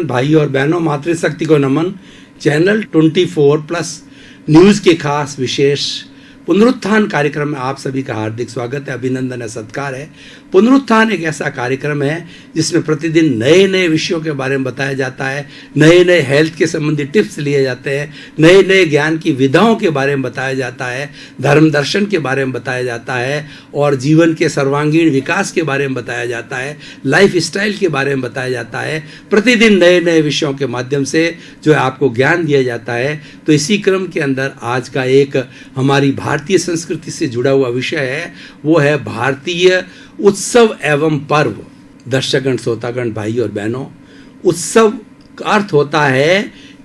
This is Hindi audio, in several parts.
भाई और बहनों, मातृशक्ति को नमन। चैनल 24+ न्यूज़ के खास विशेष पुनरुत्थान कार्यक्रम में आप सभी का हार्दिक स्वागत है, अभिनंदन है, सत्कार है। पुनरुत्थान एक ऐसा कार्यक्रम है जिसमें प्रतिदिन नए नए विषयों के बारे में बताया जाता है, नए नए हेल्थ के संबंधी टिप्स लिए जाते हैं, नए नए ज्ञान की विधाओं के बारे में बताया जाता है, धर्म दर्शन के बारे में बताया जाता है और जीवन के सर्वांगीण विकास के बारे में बताया जाता है, लाइफ स्टाइल के बारे में बताया जाता है। प्रतिदिन नए नए विषयों के माध्यम से जो है आपको ज्ञान दिया जाता है। तो इसी क्रम के अंदर आज का एक हमारी भारतीय संस्कृति से जुड़ा हुआ विषय है, वो है भारतीय उत्सव एवं पर्व। दर्शकगण, श्रोतागण, भाई और बहनों, उत्सव का अर्थ होता है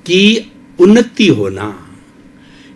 कि उन्नति होना,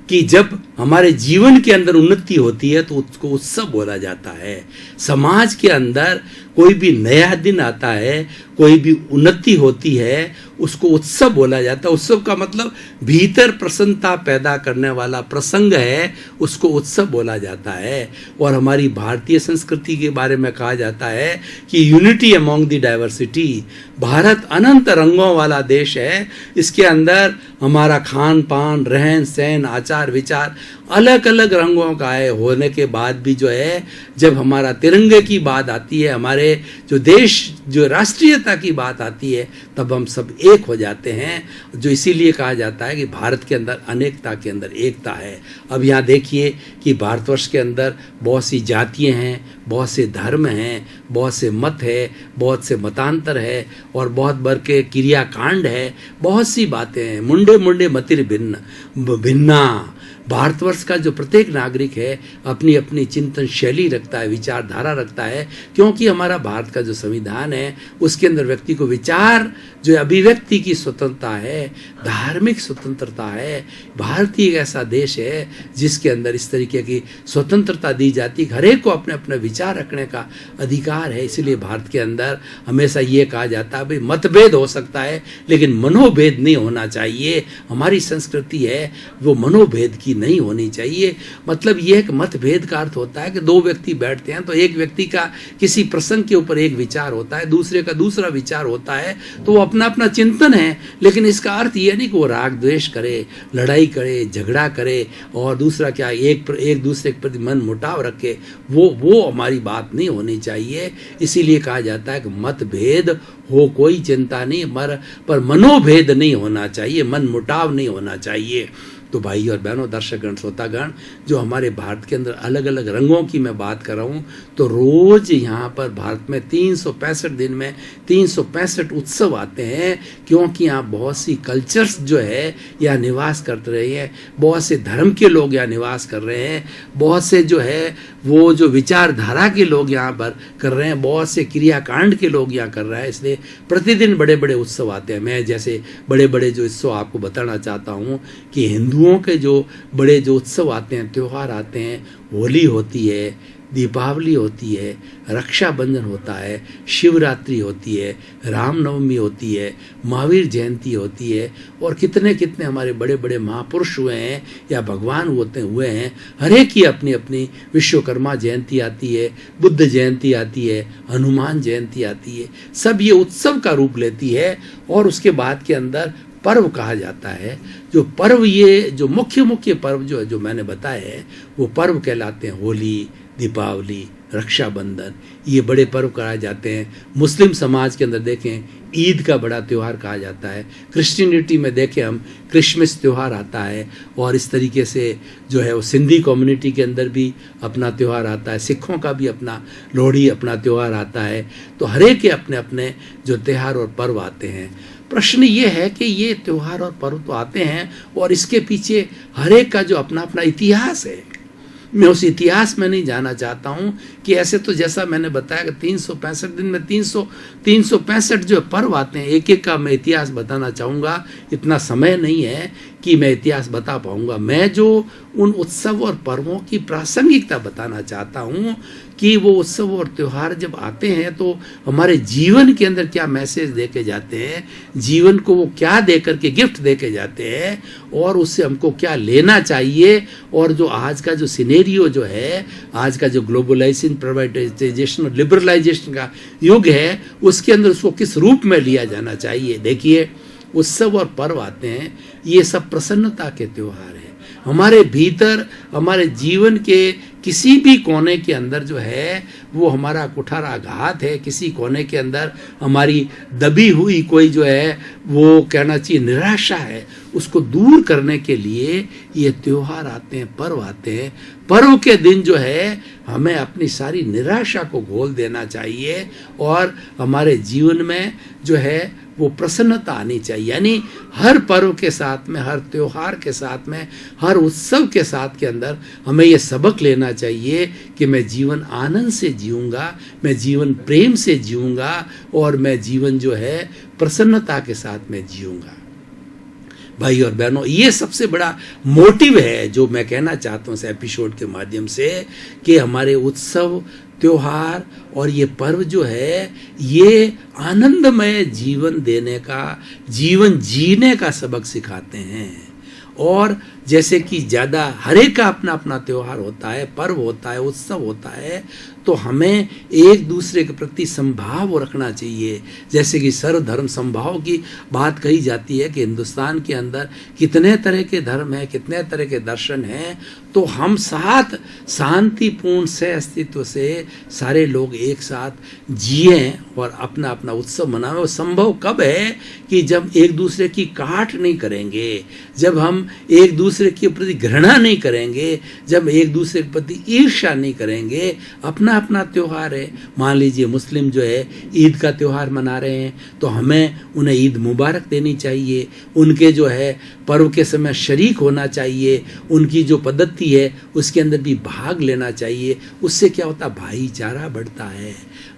कि जब हमारे जीवन के अंदर उन्नति होती है तो उसको उत्सव बोला जाता है। समाज के अंदर कोई भी नया दिन आता है, कोई भी उन्नति होती है, उसको उत्सव बोला जाता है। उत्सव का मतलब भीतर प्रसन्नता पैदा करने वाला प्रसंग है, उसको उत्सव बोला जाता है। और हमारी भारतीय संस्कृति के बारे में कहा जाता है कि unity among the diversity. Bharat अनंत रंगों वाला देश है। इसके अंदर हमारा खान पान, रहन सहन, आचार विचार अलग अलग रंगों का है होने के बाद भी जो है, जब हमारा तिरंगे की बात आती है, हमारे जो देश जो राष्ट्रीयता की बात आती है, तब हम सब एक हो जाते हैं। जो इसीलिए कहा जाता है कि भारत के अंदर अनेकता के अंदर एकता है। अब यहाँ देखिए कि भारतवर्ष के अंदर बहुत सी जातियाँ हैं, बहुत से धर्म हैं, बहुत से मत है, बहुत से मतांतर है और बहुत भर के क्रियाकांड है, बहुत सी बातें हैं। मुंडे मुंडे मतिर भिन्न भिन्ना। भारतवर्ष का जो प्रत्येक नागरिक है अपनी अपनी चिंतन शैली रखता है, विचारधारा रखता है, क्योंकि हमारा भारत का जो संविधान है उसके अंदर व्यक्ति को विचार जो अभिव्यक्ति की स्वतंत्रता है, धार्मिक स्वतंत्रता है। भारत ही एक ऐसा देश है जिसके अंदर इस तरीके की स्वतंत्रता दी जाती है, हर एक को अपने अपने विचार रखने का अधिकार है। इसलिए भारत के अंदर हमेशा ये कहा जाता है भाई मतभेद हो सकता है लेकिन मनोभेद नहीं होना चाहिए। हमारी संस्कृति है वो मनोभेद की नहीं होनी चाहिए। मतलब यह एक मतभेद का अर्थ होता है कि दो व्यक्ति बैठते हैं तो एक व्यक्ति का किसी प्रसंग के ऊपर एक विचार होता है, दूसरे का दूसरा विचार होता है, तो वो अपना अपना चिंतन है। लेकिन इसका अर्थ ये नहीं कि वो राग द्वेष करे, लड़ाई करे, झगड़ा करे और दूसरा क्या एक दूसरे के प्रति मन मुटाव रखे, वो हमारी बात नहीं होनी चाहिए। इसीलिए कहा जाता है कि मतभेद हो कोई चिंता नहीं, पर मनोभेद नहीं होना चाहिए, मन मुटाव नहीं होना चाहिए। तो भाई और बहनों, दर्शकगण, श्रोतागण, जो हमारे भारत के अंदर अलग अलग रंगों की मैं बात कर रहा हूँ, तो रोज यहाँ पर भारत में 365 दिन में 365 उत्सव आते हैं, क्योंकि यहाँ बहुत सी कल्चर्स जो है यहाँ निवास कर रहे हैं, बहुत से धर्म के लोग यहाँ निवास कर रहे हैं, बहुत से जो है वो जो विचारधारा के लोग यहाँ पर कर रहे हैं, बहुत से क्रियाकांड के लोग यहाँ कर रहे हैं। इसलिए प्रतिदिन बड़े बड़े उत्सव आते हैं। मैं जैसे बड़े बड़े जो उत्सव आपको बताना चाहता हूँ कि हिंदुओं के जो बड़े जो उत्सव आते हैं, त्यौहार आते हैं, होली होती है, दीपावली होती है, रक्षाबंधन होता है, शिवरात्रि होती है, रामनवमी होती है, महावीर जयंती होती है और कितने कितने हमारे बड़े बड़े महापुरुष हुए हैं या भगवान हुए हैं। हर एक की अपनी अपनी विश्वकर्मा जयंती आती है, बुद्ध जयंती आती है, हनुमान जयंती आती है। सब ये उत्सव का रूप लेती है और उसके बाद के अंदर पर्व कहा जाता है। जो पर्व, ये जो मुख्य पर्व जो है जो मैंने बताए हैं वो पर्व कहलाते हैं। होली, दीपावली, रक्षाबंधन, ये बड़े पर्व कराए जाते हैं। मुस्लिम समाज के अंदर देखें ईद का बड़ा त्यौहार कहा जाता है। क्रिश्चियनिटी में देखें हम क्रिसमस त्यौहार आता है और इस तरीके से जो है वो सिंधी कम्युनिटी के अंदर भी अपना त्यौहार आता है, सिखों का भी अपना लोहड़ी अपना त्यौहार आता है। तो हर एक के अपने अपने जो त्यौहार और पर्व आते हैं। प्रश्न ये है कि ये त्यौहार और पर्व तो आते हैं और इसके पीछे हर एक का जो अपना अपना इतिहास है। मैं उस इतिहास में नहीं जाना चाहता हूँ कि ऐसे तो जैसा मैंने बताया कि 365 दिन में 365 जो पर्व आते हैं, एक एक का मैं इतिहास बताना चाहूँगा। इतना समय नहीं है कि मैं इतिहास बता पाऊँगा। मैं जो उन उत्सव और पर्वों की प्रासंगिकता बताना चाहता हूँ कि वो उत्सव और त्यौहार जब आते हैं तो हमारे जीवन के अंदर क्या मैसेज दे के जाते हैं, जीवन को वो क्या दे करके गिफ्ट दे के जाते हैं और उससे हमको क्या लेना चाहिए। और जो आज का जो सिनेरियो जो है, आज का जो ग्लोबलाइजेशन, प्राइवेटाइजेशन और लिबरलाइजेशन का युग है, उसके अंदर उसको किस रूप में लिया जाना चाहिए। देखिए, उत्सव और पर्व आते हैं, ये सब प्रसन्नता के त्यौहार हैं। हमारे भीतर, हमारे जीवन के किसी भी कोने के अंदर जो है वो हमारा कुठाराघात है, किसी कोने के अंदर हमारी दबी हुई कोई जो है वो कहना चाहिए निराशा है, उसको दूर करने के लिए ये त्योहार आते हैं, पर्व आते हैं। पर्व के दिन जो है हमें अपनी सारी निराशा को घोल देना चाहिए और हमारे जीवन में जो है वो प्रसन्नता आनी चाहिए। यानी हर पर्व के साथ में, हर त्योहार के साथ में, हर उत्सव के साथ के अंदर हमें ये सबक लेना चाहिए कि मैं जीवन आनंद से जीऊँगा, मैं जीवन प्रेम से जीऊँगा और मैं जीवन जो है प्रसन्नता के साथ में जीऊँगा। भाई और बहनों, ये सबसे बड़ा मोटिव है जो मैं कहना चाहता हूँ इस एपिसोड के माध्यम से, कि हमारे उत्सव, त्योहार और ये पर्व जो है ये आनंदमय जीवन देने का, जीवन जीने का सबक सिखाते हैं। और जैसे कि ज़्यादा हर एक का अपना अपना त्यौहार होता है, पर्व होता है, उत्सव होता है, तो हमें एक दूसरे के प्रति संभाव रखना चाहिए। जैसे कि सर्वधर्म समभाव की बात कही जाती है कि हिंदुस्तान के अंदर कितने तरह के धर्म हैं, कितने तरह के दर्शन हैं, तो हम साथ शांतिपूर्ण से अस्तित्व से सारे लोग एक साथ जिए और अपना अपना उत्सव मनाएं। वो संभव कब है कि जब एक दूसरे की काट नहीं करेंगे, जब हम एक दूसरे के प्रति घृणा नहीं करेंगे, जब एक दूसरे के प्रति ईर्ष्या नहीं करेंगे। अपना अपना त्यौहार है, मान लीजिए मुस्लिम जो है ईद का त्यौहार मना रहे हैं तो हमें उन्हें ईद मुबारक देनी चाहिए, उनके जो है पर्व के समय शरीक होना चाहिए, उनकी जो पद्धति है उसके अंदर भी भाग लेना चाहिए। उससे क्या होता है, भाईचारा बढ़ता है,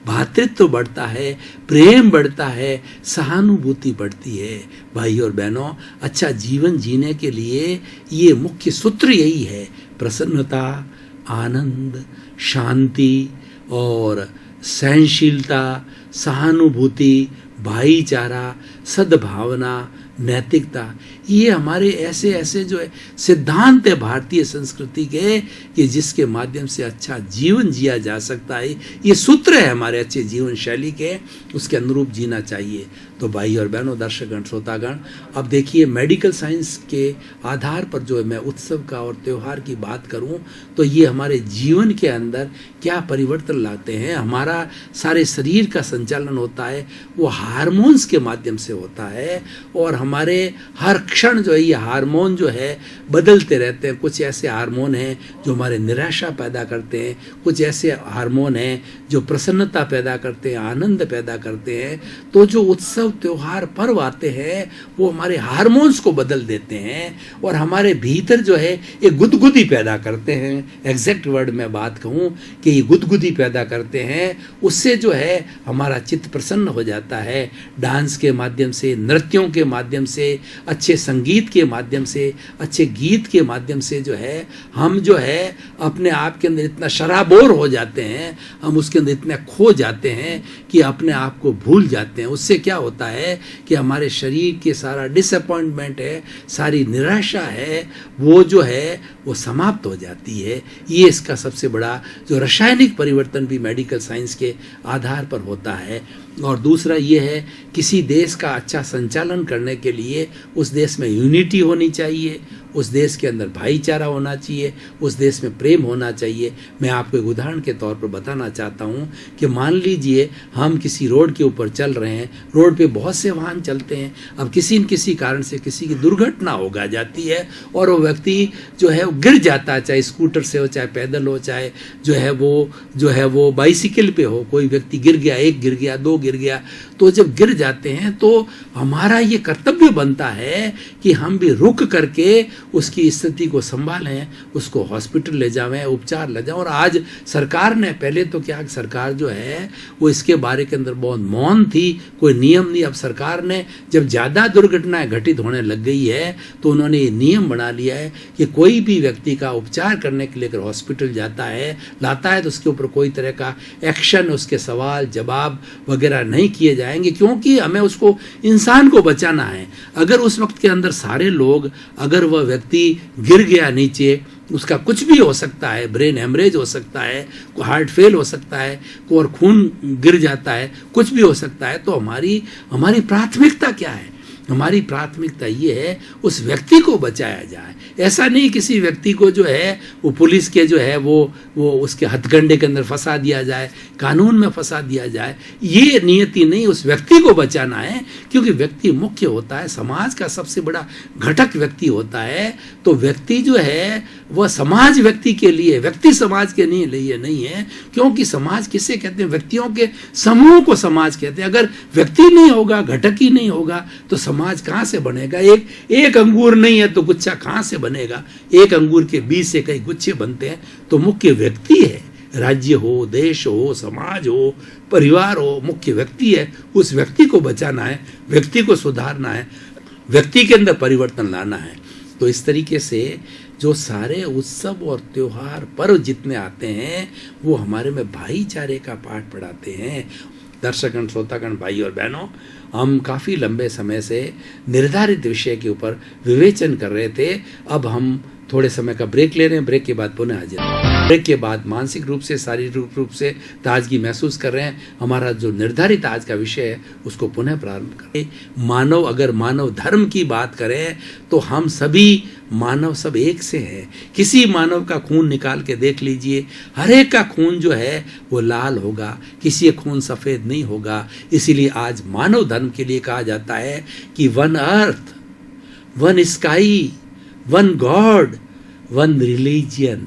भातृत्व बढ़ता है, प्रेम बढ़ता है, सहानुभूति बढ़ती है। भाई और बहनों, अच्छा जीवन जीने के लिए ये मुख्य सूत्र यही है, प्रसन्नता, आनंद, शांति और सहनशीलता, सहानुभूति, भाईचारा, सद्भावना, नैतिकता। ये हमारे ऐसे ऐसे जो है सिद्धांत है भारतीय संस्कृति के, कि जिसके माध्यम से अच्छा जीवन जिया जा सकता है। ये सूत्र है हमारे अच्छे जीवन शैली के, उसके अनुरूप जीना चाहिए। तो भाई और बहनों, दर्शकगण, श्रोतागण, अब देखिए मेडिकल साइंस के आधार पर जो है मैं उत्सव का और त्यौहार की बात करूं तो ये हमारे जीवन के अंदर क्या परिवर्तन लाते हैं। हमारा सारे शरीर का संचालन होता है वो हार्मोन्स के माध्यम से होता है और हमारे हर क्षण जो है ये हार्मोन जो है बदलते रहते हैं। कुछ ऐसे हार्मोन हैं जो हमारे निराशा पैदा करते हैं, कुछ ऐसे हार्मोन हैं जो प्रसन्नता पैदा करते हैं, आनंद पैदा करते हैं। तो जो उत्सव, त्योहार, पर्व आते हैं वो हमारे हार्मोन्स को बदल देते हैं और हमारे भीतर जो है एक गुदगुदी पैदा करते हैं। एग्जैक्ट वर्ड में बात कहूँ कि ये गुदगुदी पैदा करते हैं, उससे जो है हमारा चित्त प्रसन्न हो जाता है। डांस के माध्यम से, नृत्यों के माध्यम से, अच्छे संगीत के माध्यम से, अच्छे गीत के माध्यम से जो है हम जो है अपने आप के अंदर इतना शराबोर हो जाते हैं, हम उसके अंदर इतने खो जाते हैं कि अपने आप को भूल जाते हैं। उससे क्या होता है कि हमारे शरीर के सारा डिसअपॉइंटमेंट है, सारी निराशा है, वो जो है वो समाप्त हो जाती है। ये इसका सबसे बड़ा जो रासायनिक परिवर्तन भी मेडिकल साइंस के आधार पर होता है। और दूसरा ये है, किसी देश का अच्छा संचालन करने के लिए उस देश में यूनिटी होनी चाहिए, उस देश के अंदर भाईचारा होना चाहिए, उस देश में प्रेम होना चाहिए। मैं आपको एक उदाहरण के तौर पर बताना चाहता हूँ कि मान लीजिए हम किसी रोड के ऊपर चल रहे हैं, रोड पे बहुत से वाहन चलते हैं, अब किसी न किसी कारण से किसी की दुर्घटना हो जाती है और वो व्यक्ति जो है वो गिर जाता है, चाहे स्कूटर से हो, चाहे पैदल हो, चाहे जो है वो बाइसिकल पे हो। कोई व्यक्ति गिर गया, एक गिर गया, दो गिर गया, तो जब गिर जाते हैं तो हमारा ये कर्तव्य बनता है कि हम भी रुक करके उसकी स्थिति को संभालें, उसको हॉस्पिटल ले जावें, उपचार ले जाएं। और आज सरकार ने, पहले तो क्या सरकार जो है वो इसके बारे के अंदर बहुत मौन थी, कोई नियम नहीं। अब सरकार ने जब ज़्यादा दुर्घटनाएं घटित होने लग गई है तो उन्होंने ये नियम बना लिया है कि कोई भी व्यक्ति का उपचार करने के लिए अगर हॉस्पिटल जाता है, लाता है, तो उसके ऊपर कोई तरह का एक्शन, उसके सवाल जवाब वगैरह नहीं किए जाएंगे, क्योंकि हमें उसको, इंसान को बचाना है। अगर उस वक्त के अंदर सारे लोग, अगर वह व्यक्ति गिर गया नीचे, उसका कुछ भी हो सकता है, ब्रेन हेमरेज हो सकता है, हार्ट फेल हो सकता है, और खून गिर जाता है, कुछ भी हो सकता है, तो हमारी प्राथमिकता क्या है? हमारी प्राथमिकता ये है उस व्यक्ति को बचाया जाए। ऐसा नहीं किसी व्यक्ति को जो है वो पुलिस के जो है वो उसके हथकंडे के अंदर फंसा दिया जाए, कानून में फंसा दिया जाए, ये नियति नहीं। उस व्यक्ति को बचाना है, क्योंकि व्यक्ति मुख्य होता है, समाज का सबसे बड़ा घटक व्यक्ति होता है। तो व्यक्ति जो है वह समाज व्यक्ति के लिए, व्यक्ति समाज के लिए नहीं है। क्योंकि समाज किसे कहते हैं? व्यक्तियों के समूह को समाज कहते हैं। अगर व्यक्ति नहीं होगा, घटक ही नहीं होगा, तो समाज कहाँ से बनेगा? एक अंगूर नहीं है तो गुच्छा कहाँ से बनेगा? एक अंगूर के बीज से कई गुच्छे बनते हैं। तो मुख्य व्यक्ति है, राज्य हो, देश हो, समाज हो, परिवार हो, मुख्य व्यक्ति है। उस व्यक्ति को बचाना है, व्यक्ति को सुधारना है, व्यक्ति के अंदर परिवर्तन लाना है। तो इस तरीके से जो सारे उत्सव और त्योहार, पर्व जितने आते हैं, वो हमारे में भाईचारे का पाठ पढ़ाते हैं। दर्शकगण, श्रोतागण, भाई और बहनों, हम काफ़ी लंबे समय से निर्धारित विषय के ऊपर विवेचन कर रहे थे। अब हम थोड़े समय का ब्रेक ले रहे हैं। ब्रेक के बाद पुनः हाजिर। ब्रेक के बाद मानसिक रूप से, शारीरिक रूप से ताजगी महसूस कर रहे हैं। हमारा जो निर्धारित आज का विषय है उसको पुनः प्रारंभ करें। अगर मानव धर्म की बात करें तो हम सभी मानव सब एक से हैं। किसी मानव का खून निकाल के देख लीजिए, हर एक का खून जो है वो लाल होगा, किसी का खून सफ़ेद नहीं होगा। इसीलिए आज मानव धर्म के लिए कहा जाता है कि one earth, one sky, one God, one religion.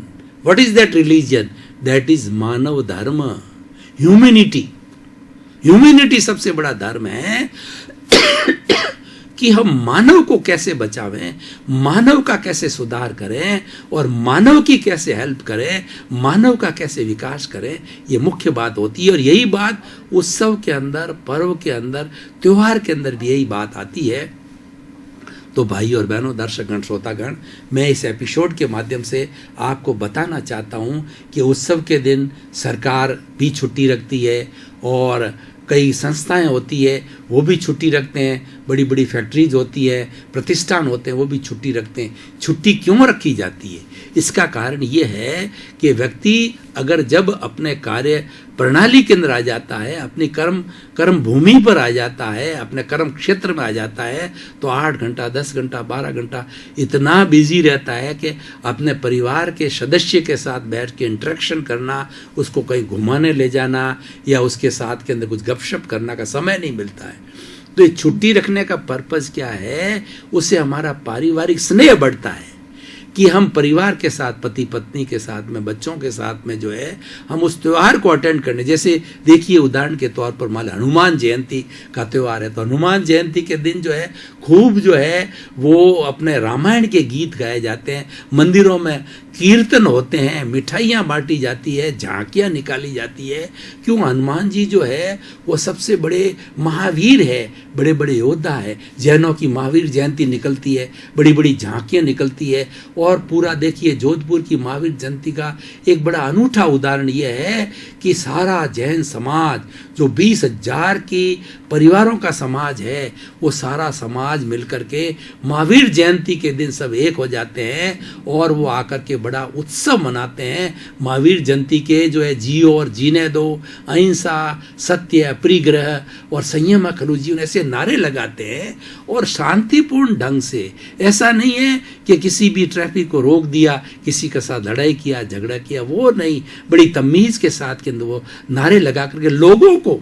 What is that religion? That is मानव धर्म, ह्यूमैनिटी। ह्यूमैनिटी सबसे बड़ा धर्म है कि हम मानव को कैसे बचावें, मानव का कैसे सुधार करें और मानव की कैसे हेल्प करें, मानव का कैसे विकास करें। ये मुख्य बात होती है। और यही बात उत्सव के अंदर, पर्व के अंदर, त्योहार के अंदर भी यही बात आती है। तो भाई और बहनों, दर्शकगण, श्रोतागण, मैं इस एपिसोड के माध्यम से आपको बताना चाहता हूँ कि उत्सव के दिन सरकार भी छुट्टी रखती है और कई संस्थाएं होती है वो भी छुट्टी रखते हैं, बड़ी बड़ी फैक्ट्रीज होती है, प्रतिष्ठान होते हैं वो भी छुट्टी रखते हैं। छुट्टी क्यों रखी जाती है? इसका कारण ये है कि व्यक्ति अगर जब अपने कार्य प्रणाली के अंदर आ जाता है, अपनी कर्म भूमि पर आ जाता है, अपने कर्म क्षेत्र में आ जाता है, तो 8 घंटा, 10 घंटा, 12 घंटा इतना बिजी रहता है कि अपने परिवार के सदस्य के साथ बैठ के इंटरेक्शन करना, उसको कहीं घुमाने ले जाना या उसके साथ के अंदर कुछ गपशप करना का समय नहीं मिलता है। तो ये छुट्टी रखने का पर्पज़ क्या है? उससे हमारा पारिवारिक स्नेह बढ़ता है कि हम परिवार के साथ, पति पत्नी के साथ में, बच्चों के साथ में जो है हम उस त्यौहार को अटेंड करने। जैसे देखिए, उदाहरण के तौर पर मान हनुमान जयंती का त्यौहार है, तो हनुमान जयंती के दिन जो है खूब जो है वो अपने रामायण के गीत गाए जाते हैं, मंदिरों में कीर्तन होते हैं, मिठाइयाँ बांटी जाती है, झांकियाँ निकाली जाती है। क्यों? हनुमान जी जो है वो सबसे बड़े महावीर है, बड़े बड़े योद्धा है। जैनों की महावीर जयंती निकलती है, बड़ी बड़ी झांकियाँ निकलती है। और पूरा देखिए, जोधपुर की महावीर जयंती का एक बड़ा अनूठा उदाहरण ये है कि सारा जैन समाज जो 20,000 की परिवारों का समाज है, वो सारा समाज मिलकर के महावीर जयंती के दिन सब एक हो जाते हैं और वो आकर के बड़ा उत्सव मनाते हैं। महावीर जयंती के जो है जियो और जीने दो, अहिंसा, सत्य, परिग्रह और संयम खलु जीवन, ऐसे नारे लगाते हैं और शांतिपूर्ण ढंग से। ऐसा नहीं है कि किसी भी ट्रैफिक को रोक दिया, किसी के साथ लड़ाई किया, झगड़ा किया, वो नहीं। बड़ी तमीज़ के साथ के वो नारे लगा करके लोगों को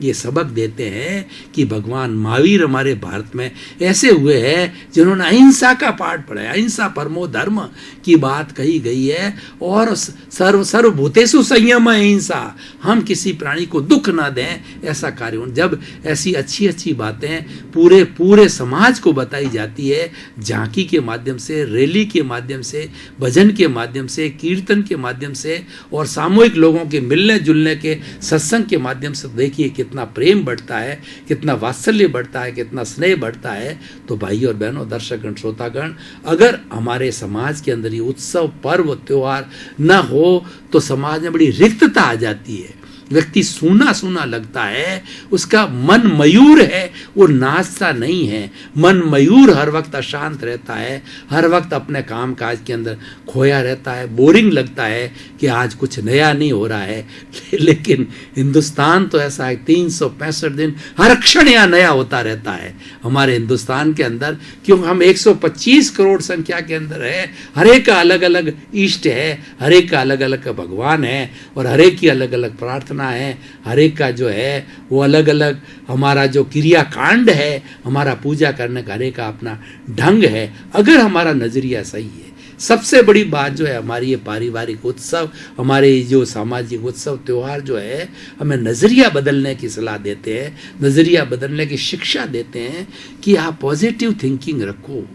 ये सबक देते हैं कि भगवान महावीर हमारे भारत में ऐसे हुए हैं जिन्होंने अहिंसा का पाठ पढ़ा है। अहिंसा परमो धर्म की बात कही गई है और सर्वभूतेषु संयम अहिंसा, हम किसी प्राणी को दुख ना दें, ऐसा कार्य। जब ऐसी अच्छी अच्छी बातें पूरे समाज को बताई जाती है, झांकी के माध्यम से, रैली के माध्यम से, भजन के माध्यम से, कीर्तन के माध्यम से और सामूहिक लोगों के मिलने जुलने के सत्संग के माध्यम से, देखिए कितना प्रेम बढ़ता है, कितना वात्सल्य बढ़ता है, कितना स्नेह बढ़ता है। तो भाई और बहनों, दर्शकगण, श्रोतागण, अगर हमारे समाज के अंदर ये उत्सव, पर्व, त्योहार न हो तो समाज में बड़ी रिक्तता आ जाती है। व्यक्ति सूना सूना लगता है, उसका मन मयूर है, वो नाचता नहीं है। मन मयूर हर वक्त अशांत रहता है, हर वक्त अपने काम काज के अंदर खोया रहता है, बोरिंग लगता है कि आज कुछ नया नहीं हो रहा है। लेकिन हिंदुस्तान तो ऐसा है, 365 दिन हर क्षण यहाँ नया होता रहता है हमारे हिंदुस्तान के अंदर, क्योंकि हम 125 करोड़ संख्या के अंदर है। हर एक का अलग अलग इष्ट है, हर एक का अलग अलग भगवान है और हर एक की अलग अलग प्रार्थना है। हर एक का जो है वो अलग अलग हमारा जो क्रियाकांड है, हमारा पूजा करने का हर एक का अपना ढंग है। अगर हमारा नजरिया सही है, सबसे बड़ी बात जो है हमारी ये पारिवारिक उत्सव, हमारे जो सामाजिक उत्सव त्योहार जो है हमें नजरिया बदलने की सलाह देते हैं, नजरिया बदलने की शिक्षा देते हैं कि आप पॉजिटिव थिंकिंग रखो,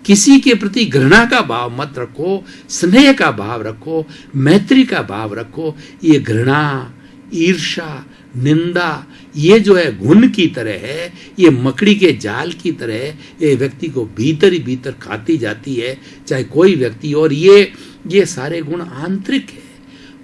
किसी के प्रति घृणा का भाव मत रखो, स्नेह का भाव रखो, मैत्री का भाव रखो। ये घृणा, ईर्ष्या, निंदा, ये जो है घुन की तरह है, ये मकड़ी के जाल की तरह है, ये व्यक्ति को भीतर ही भीतर खाती जाती है, चाहे कोई व्यक्ति। और ये सारे गुण आंतरिक है।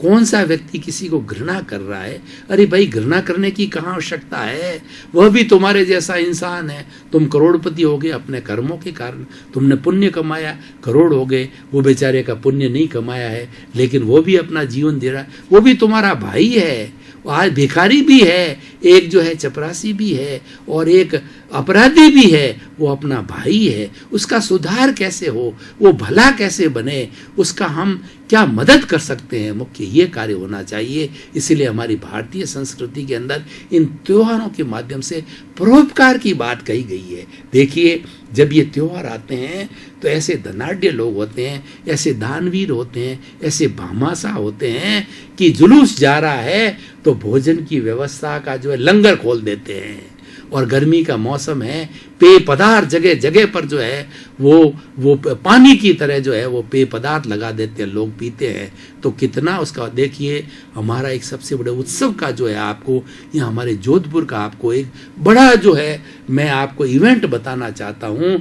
कौन सा व्यक्ति किसी को घृणा कर रहा है? अरे भाई, घृणा करने की कहाँ आवश्यकता है? वह भी तुम्हारे जैसा इंसान है। तुम करोड़पति हो गए अपने कर्मों के कारण, तुमने पुण्य कमाया, करोड़ हो गए। वो बेचारे का पुण्य नहीं कमाया है, लेकिन वो भी अपना जीवन दे रहा है, वो भी तुम्हारा भाई है। आज भिखारी भी है, एक जो है चपरासी भी है और एक अपराधी भी है, वो अपना भाई है। उसका सुधार कैसे हो, वो भला कैसे बने, उसका हम क्या मदद कर सकते हैं, मुख्य ये कार्य होना चाहिए। इसीलिए हमारी भारतीय संस्कृति के अंदर इन त्योहारों के माध्यम से परोपकार की बात कही गई है। देखिए, जब ये त्योहार आते हैं तो ऐसे धनाढ्य लोग होते हैं, ऐसे दानवीर होते हैं, ऐसे भामाशाह होते हैं कि जुलूस जा रहा है तो भोजन की व्यवस्था का जो है लंगर खोल देते हैं। और गर्मी का मौसम है, पेय पदार्थ जगह जगह पर जो है वो पानी की तरह जो है वो पेय पदार्थ लगा देते हैं, लोग पीते हैं। तो कितना उसका देखिए, हमारा एक सबसे बड़े उत्सव का जो है आपको यहाँ हमारे जोधपुर का आपको एक बड़ा जो है मैं आपको इवेंट बताना चाहता हूँ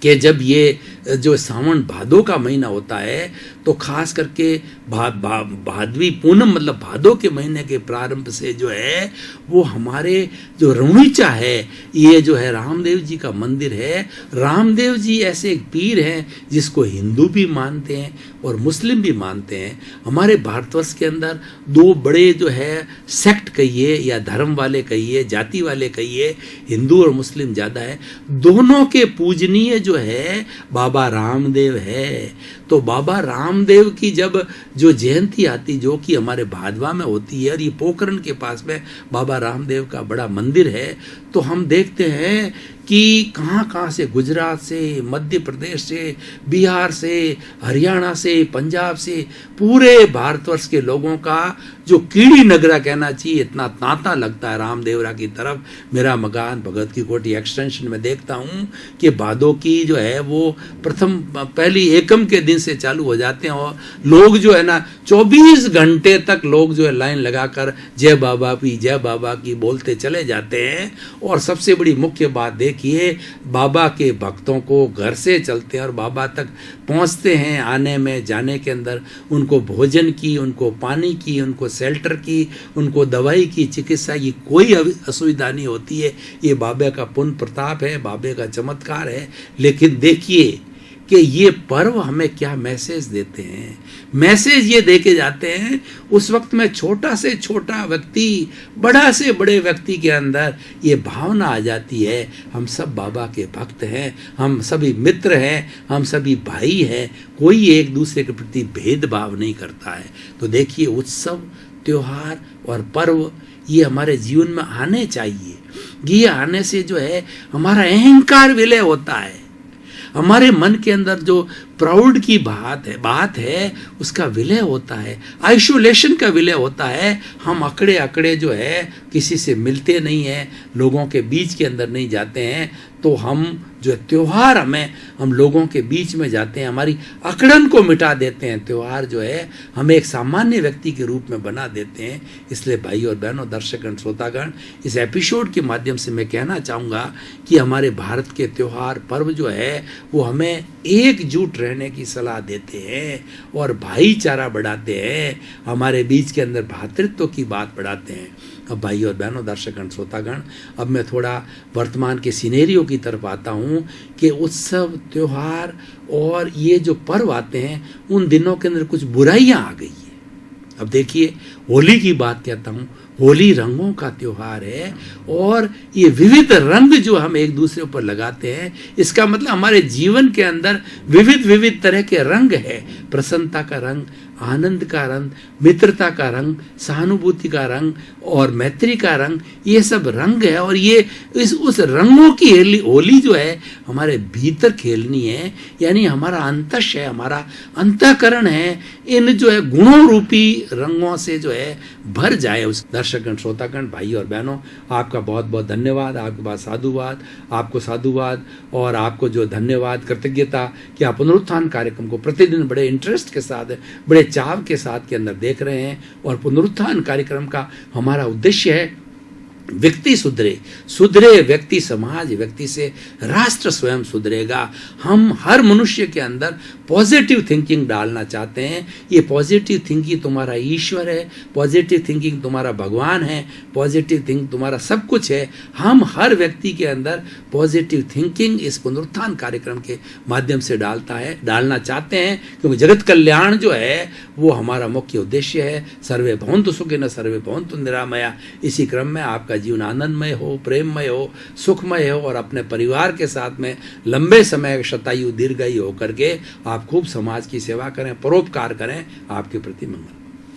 कि जब ये जो सावन भादो का महीना होता है तो खास करके भादवी पूनम मतलब भादो के महीने के प्रारंभ से जो है वो हमारे जो रणुचा है, ये जो है रामदेव जी का मंदिर है। रामदेव जी ऐसे एक पीर हैं जिसको हिंदू भी मानते हैं और मुस्लिम भी मानते हैं। हमारे भारतवर्ष के अंदर दो बड़े जो है सेक्ट कहिए या धर्म वाले कहिए, जाति वाले कहिए, हिंदू और मुस्लिम ज़्यादा है। दोनों के पूजनीय जो है बाबा रामदेव है। तो बाबा रामदेव की जब जो जयंती आती, जो कि हमारे भादवा में होती है, और ये पोखरण के पास में बाबा रामदेव का बड़ा मंदिर है, तो हम देखते हैं कि कहाँ कहाँ से, गुजरात से, मध्य प्रदेश से, बिहार से, हरियाणा से, पंजाब से, पूरे भारतवर्ष के लोगों का जो कीड़ी नगरा कहना चाहिए, इतना तांता लगता है रामदेवरा की तरफ। मेरा मकान भगत की कोठी एक्सटेंशन में देखता हूँ कि भादो की जो है वो पहली एकम के दिन से चालू हो जाते हैं और लोग जो है ना 24 घंटे तक लोग जो है लाइन लगाकर जय बाबा की बोलते चले जाते हैं। और सबसे बड़ी मुख्य बात देखिए, बाबा के भक्तों को घर से चलते हैं और बाबा तक पहुंचते हैं, आने में जाने के अंदर उनको भोजन की, उनको पानी की, उनको शेल्टर की, उनको दवाई की, चिकित्सा की कोई असुविधा नहीं होती है। ये बाबा का पुण्य प्रताप है, बाबे का चमत्कार है। लेकिन देखिए कि ये पर्व हमें क्या मैसेज देते हैं। मैसेज ये देके जाते हैं, उस वक्त में छोटा से छोटा व्यक्ति, बड़ा से बड़े व्यक्ति के अंदर ये भावना आ जाती है, हम सब बाबा के भक्त हैं, हम सभी मित्र हैं, हम सभी भाई हैं, कोई एक दूसरे के प्रति भेदभाव नहीं करता है। तो देखिए, उत्सव, त्योहार और पर्व ये हमारे जीवन में आने चाहिए। ये आने से जो है हमारा अहंकार विलय होता है, हमारे मन के अंदर जो प्राउड की बात है उसका विलय होता है, आइसोलेशन का विलय होता है। हम अकड़े अकड़े जो है किसी से मिलते नहीं हैं, लोगों के बीच के अंदर नहीं जाते हैं, तो हम जो त्यौहार हम लोगों के बीच में जाते हैं, हमारी अकड़न को मिटा देते हैं। त्यौहार जो है हमें एक सामान्य व्यक्ति के रूप में बना देते हैं। इसलिए भाई और बहनों, दर्शकगण, श्रोतागण, इस एपिसोड के माध्यम से मैं कहना चाहूँगा कि हमारे भारत के त्यौहार पर्व जो है वो हमें एकजुट रहने की सलाह देते हैं और भाईचारा बढ़ाते हैं, हमारे बीच के अंदर भ्रातृत्व की बात बढ़ाते हैं। अब भाई और बहनों, दर्शकगण, श्रोतागण, अब मैं थोड़ा वर्तमान के सिनेरियो की तरफ आता हूँ कि उत्सव, त्यौहार और ये जो पर्व आते हैं उन दिनों के अंदर कुछ बुराइयाँ आ गई है। अब देखिए, होली की बात कहता हूँ। होली रंगों का त्योहार है और ये विविध रंग जो हम एक दूसरे ऊपर लगाते हैं, इसका मतलब हमारे जीवन के अंदर विविध विविध तरह के रंग है। प्रसन्नता का रंग, आनंद का रंग, मित्रता का रंग, सहानुभूति का रंग और मैत्री का रंग, ये सब रंग है। और ये उस रंगों की होली जो है हमारे भीतर खेलनी है, यानी हमारा अंतश है, हमारा अंतःकरण है, इन जो है गुणों रूपी रंगों से जो है भर जाए। उस दर्शकगण, श्रोतागण, भाई और बहनों, आपका बहुत बहुत धन्यवाद, आपके पास साधुवाद, आपको साधुवाद और आपको जो धन्यवाद, कृतज्ञता कि आप पुनरुत्थान कार्यक्रम को प्रतिदिन बड़े इंटरेस्ट के साथ, बड़े चाव के साथ के अंदर देख रहे हैं। और पुनरुत्थान कार्यक्रम का हमारा उद्देश्य है व्यक्ति सुधरे व्यक्ति, समाज व्यक्ति से राष्ट्र स्वयं सुधरेगा। हम हर मनुष्य के अंदर पॉजिटिव थिंकिंग डालना चाहते हैं। ये पॉजिटिव थिंकिंग तुम्हारा ईश्वर है, पॉजिटिव थिंकिंग तुम्हारा भगवान है, पॉजिटिव थिंकिंग तुम्हारा सब कुछ है। हम हर व्यक्ति के अंदर पॉजिटिव थिंकिंग इस पुनरुत्थान कार्यक्रम के माध्यम से डालना चाहते हैं, क्योंकि जगत कल्याण जो है वो हमारा मुख्य उद्देश्य है। सर्वे भवन्तु सुखिनः, सर्वे भवन्तु निरामया। इसी क्रम में आपका जीवन आनंदमय हो, प्रेममय हो, सुखमय हो और अपने परिवार के साथ में लंबे समय शतायु दीर्घायु होकर के आप खूब समाज की सेवा करें, परोपकार करें। आपके प्रति मंगल।